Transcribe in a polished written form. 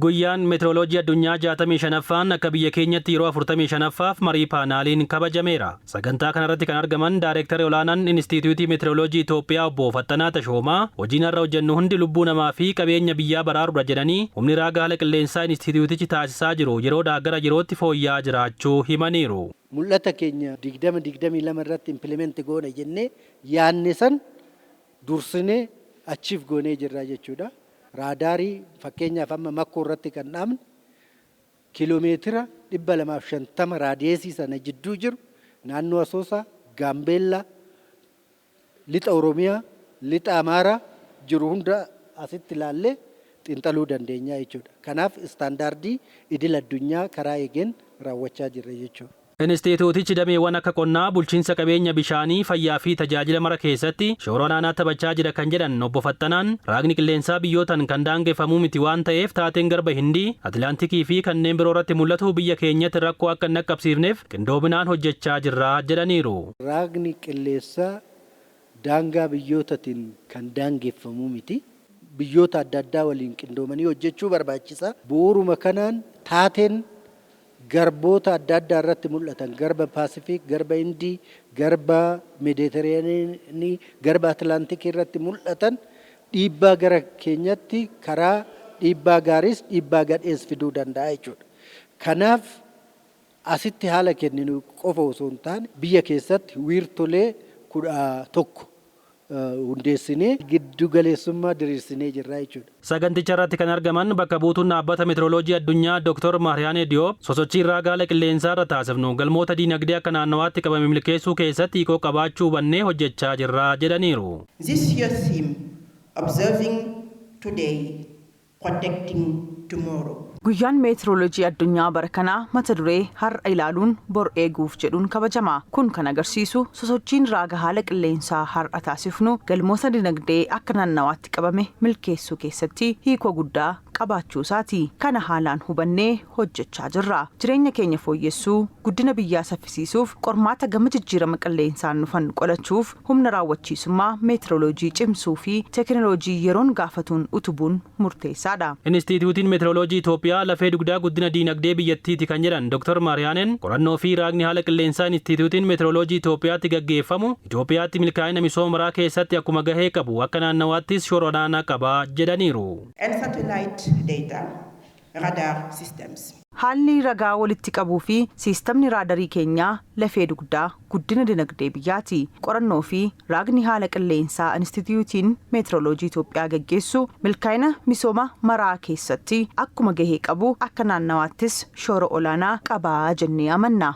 Guyyaan meteoroloojii addunyaa 65ffaan akka biyya keenyatti yeroo 45ffaaf marii paanaaliin kabajameera. Sagantaa kanarratti kan argaman Daayireektarri olaanaan Inistituutii Meteoroloojii Itoophiyaa obbo Fattanaa Tashoomaa hojiin har'a hojjennu hundi lubbuu namaa fi qabeenya biyyaa baraaruudha jedhanii humni raagaa haala qilleensaa Inistituutichi taasisaa jiru yeroodhaa gara yerootti fooyya'aa jiraachuu himaniiru. Mul'ata keenya 2022 irratti implementi goona jennee yaadne san dursinee achiif goonee jirra jechuudha. Raadaarii fakkeenyaaf amma makkoo irratti kan dhaabne kiiloomeetira 250 raadiyeesii sana jidduu jiru naannoo Asoosaa, Gaambeellaa, Lixa Oromiyaa, Lixa Amaaraa jiru hunda asitti ilaallee xiinxaluu dandeenya jechuudha. Kanaaf istaandaardii idil addunyaa karaa eegeen raawwachaa jirra jechuudha. Inistituutichi dameewwan akka qonnaa, bulchiinsa qabeenya bishaanii, fayyaa fi tajaajila mara keessatti shoora olaanaa taphachaa jira kan jedhan obbo Fattanaan raagni qilleensaa biyyootan kan daangeffamuu miti waan ta'eef taateen garba Hindii, Atilaantikii fi kanneen biroo irratti mul'atu biyya keenyatti rakkoo akka hin dhaqqabsiifneef qindoominaan hojjechaa jirra jedhaniiru. Raagni qilleensaa daangaa biyyootatiin kan daangeffamuu miti. Biyyoota adda addaa waliin qindoomanii hojjechuu barbaachisa. Bu'uuruma kanaan taateen garboota adda addaa irratti mul'atan garba Paasifiik, garba Hindii, garba Meediteraaniyaanii, garba Atilaantikii irratti mul'atan dhiibbaa gara keenyatti karaa dhiibbaa gaariis dhiibbaa gadhees fiduu danda'a jechuudha. Kanaaf asitti haala kenninu qofa osoo hin taane biyya keessatti wiirtolee 11 hundeessinee giddu galeessummaa diriirsinee jirra jechuudha. Saganticha irratti kan argaman bakka buutuun dhaabbata meteoroloojii addunyaa Dr. Maariyaane Diyoop sosochii raagaa haala qilleensaa irra taasifnu galmoota diinagdee akka naannawaatti qabame milkeessuu keessatti hiikoo qabaachuu hubannee hojjechaa jirra jedhaniiru. This year's theme, observing today, protecting tomorrow. Guyyaan meteoroloojii addunyaa bara kanaa mata duree har'a ilaaluun bor eeguuf jedhuun kabajama. Kun kan agarsiisu sosochiin raaga haala qilleensaa har'a taasifnu galmoota dinagdee akka naannawaatti qabame milkeessuu keessatti hiikoo guddaa qabaachuu isaati. Kana haalaan hubannee hojjechaa jirra. Jireenya keenya fooyyessuu, guddina biyyaa saffisiisuuf, qormaata gama jijjiirama qilleensaan dhufan qolachuuf humna raawwachiisummaa meteoroloojii cimsuu fi teekinooloojii yeroon gaafatuun utubuun murteessaadha. Inistituutiin Meteoroloojii Itoophiyaa lafee dugdaa guddina diinagdee biyyattiiti kan jedhan Dr. Maariyaaneen qorannoo fi raagni haala qilleensaa Inistituutiin Meteoroloojii Itoophiyaatti gaggeeffamu Itoophiyaatti milkaa'ina misooma maraa keessatti akkuma gahee qabu akka naannawaattis shoora olaanaa qaba jedhaniiru. Data, radar systems. Haalli ragaa walitti qabuu fi siistamni raadarii keenyaa lafee dugdaa guddina dinagdee biyyaati. Qorannoo fi raagni haala qilleensaa Inistituutiin Meteoroloojii Itoophiyaa gaggeessu milkaa'ina misooma maraa keessatti akkuma gahee qabu akka naannawaattis shoora olaanaa qabaa jennee amanna.